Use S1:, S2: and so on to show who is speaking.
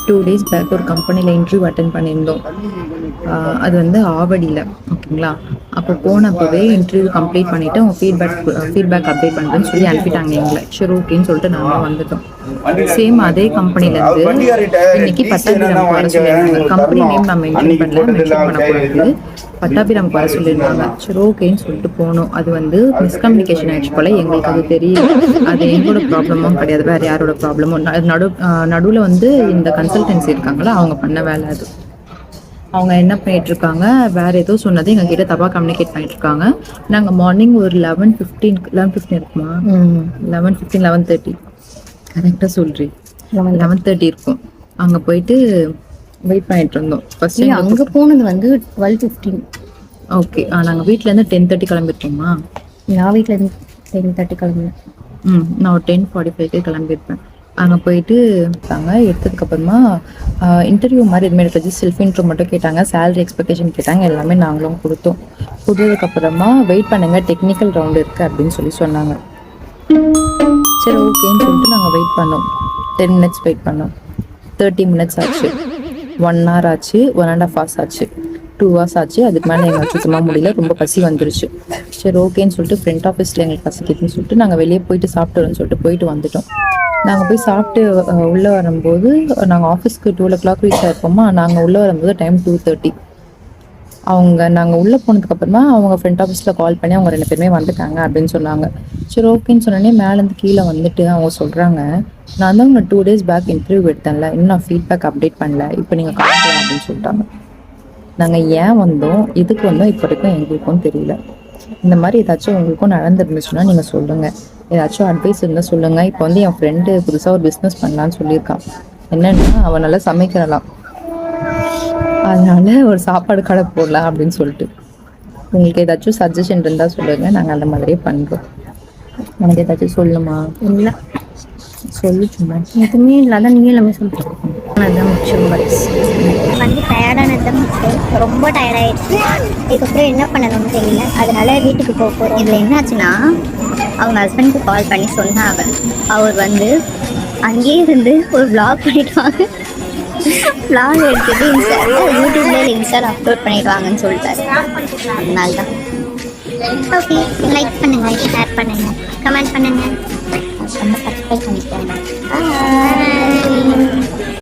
S1: 2 days back ஒரு கம்பெனியில் interview attend பண்ணியிருந்தோம். அது வந்து ஆவடியில், ஓகேங்களா. அப்போ போனப்போவே இன்டர்வியூ கம்ப்ளீட் பண்ணிவிட்டு அவங்க ஃபீட்பேக் அப்டேட் பண்ணுறேன்னு சொல்லி அனுப்பிட்டாங்க எங்களை. சரி ஓகேன்னு சொல்லிட்டு நாங்களும் வந்துட்டோம். சேம் அதே கம்பெனிலேருந்து இன்னைக்கு பட்டாபிராமுக்கு வர சொல்லியிருந்தாங்க. கம்பெனி நேம் நான் மென்ஷன் பண்ணக்கூடாது, பட்டாபிராமுக்கு வர சொல்லியிருந்தாங்க. சரி ஓகேன்னு சொல்லிட்டு போனோம். அது வந்து மிஸ்கம்யூனிகேஷன் ஆயிடுச்சு போல், எங்களுக்கு அது தெரியல. அது எங்களோட ப்ராப்ளமும் கிடையாது, வேறு யாரோட ப்ராப்ளமும். நடுவில் வந்து இந்த கன்சல்டன்சி இருக்காங்களா, அவங்க பண்ண வேலை அது. அவங்க என்ன பண்ணிகிட்ருக்காங்க, வேறு ஏதோ சொன்னது எங்ககிட்ட தப்பாக கம்யூனிகேட் பண்ணிகிட்ருக்காங்க. நாங்கள் மார்னிங் ஒரு 11:15 இருக்குமா, 11:15 11:30 கரெக்டாக சொல்கிறேன், 11:30 இருக்கும். அங்கே போயிட்டு வெயிட் பண்ணிட்டு இருந்தோம். ஃபர்ஸ்ட்
S2: அங்கே போனது வந்து 12:15.
S1: ஓகே. நாங்கள் வீட்டிலேருந்து 10:30 கிளம்பிருக்கோமா.
S2: நான் வீட்டிலேருந்து 10:30 கிளம்பினேன்.
S1: நான் ஒரு 10:45 கிளம்பியிருப்பேன். அங்கே போயிட்டு எடுத்ததுக்கப்புறமா இன்டர்வியூ மாதிரி எதுவுமே எடுத்து செல்ஃப் இன்ட்ரோ மட்டும் கேட்டாங்க. சேலரி எக்ஸ்பெக்டேஷன் கேட்டாங்க. எல்லாமே நாங்களும் கொடுத்ததுக்கப்புறமா வெயிட் பண்ணுங்கள், டெக்னிக்கல் ரவுண்டு இருக்குது அப்படின்னு சொல்லி சொன்னாங்க. சரி ஓகேன்னு சொல்லிட்டு நாங்கள் வெயிட் பண்ணோம். 10 minutes வெயிட் பண்ணோம். 30 minutes ஆச்சு, 1 hour ஆச்சு, 1.5 hours ஆச்சு, 2 hours ஆச்சு. அதுக்கு மேலே எங்களுக்கு சுத்தமாக முடியல, ரொம்ப பசி வந்துருச்சு. சரி ஓகேன்னு சொல்லிட்டு ஃப்ரண்ட் ஆஃபீஸில் எங்களுக்கு பசிக்குதுன்னு சொல்லிட்டு நாங்கள் வெளியே போயிட்டு சாப்பிட்டு சொல்லிட்டு போயிட்டு வந்துட்டோம். நாங்கள் போய் சாப்பிட்டு உள்ளே வரும்போது, நாங்கள் ஆஃபீஸ்க்கு 12 o'clock ரீச் ஆகிருப்போமா. நாங்கள் உள்ளே வரும்போது டைம் 2:30. நாங்கள் உள்ளே போனதுக்கப்புறமா அவங்க ஃப்ரண்ட் ஆஃபீஸில் கால் பண்ணி அவங்க 2 பேருமே வந்துட்டாங்க அப்படின்னு சொன்னாங்க. சரி ஓகேன்னு சொன்னோடனே மேலேருந்து கீழே வந்துட்டு அவங்க சொல்கிறாங்க, நான் தான் உங்களை 2 days பேக் இன்டர்வியூ எடுத்தேன்ல, இன்னும் நான் ஃபீட்பேக் அப்டேட் பண்ணல, இப்போ நீங்கள் கால் அப்படின்னு சொல்லிட்டாங்க. நாங்கள் ஏன் வந்தோம், எதுக்கு வந்தோம், இப்போ வரைக்கும் எங்களுக்கும் தெரியல. இந்த மாதிரி ஏதாச்சும் உங்களுக்கும் நடந்துருந்துச்சுன்னா நீங்கள் சொல்லுங்கள், ஏதாச்சும் அட்வைஸ் இருந்தால் சொல்லுங்கள். இப்போ வந்து என் ஃப்ரெண்டு புதுசாக ஒரு பிஸ்னஸ் பண்ணலான்னு சொல்லியிருக்கான். என்னென்னா அவன் நல்லா சமைக்கிறலாம், அதனால ஒரு சாப்பாடு கடை போடலாம் அப்படின்னு சொல்லிட்டு. உங்களுக்கு ஏதாச்சும் சஜஷன் இருந்தால் சொல்லுங்கள், நாங்கள் அந்த மாதிரியே பண்ணுறோம். எனக்கு ஏதாச்சும் சொல்லுமா?
S2: இல்லை
S1: சொல்லு, சும்மா
S2: எதுவுமே இல்லாத நீங்கள் எல்லாமே சொல்லிட்டு அதுதான் முக்கியம்.
S3: வந்து டயர்டானது தான் முக்கியம். ரொம்ப டயர்டாயிடுச்சு. இதுக்கப்புறம் என்ன பண்ணணும்னு தெரியல, அதனால வீட்டுக்கு போக போகிறோம். இதில் என்னாச்சுன்னா, அவங்க ஹஸ்பண்டுக்கு கால் பண்ணி சொன்னாங்க, அவர் வந்து அங்கேயே இருந்து ஒரு vlog பண்ணிடுவாங்க, vlog எடுத்துட்டு யூடியூப்ல இன்ஸ்டால அப்லோட் பண்ணிடுவாங்கன்னு சொல்லிட்டாரு. அதனால தான். ஓகே, லைக் பண்ணுங்கள், ஷேர் பண்ணுங்கள், கமெண்ட் பண்ணுங்கள், சப்ஸ்கிரைப்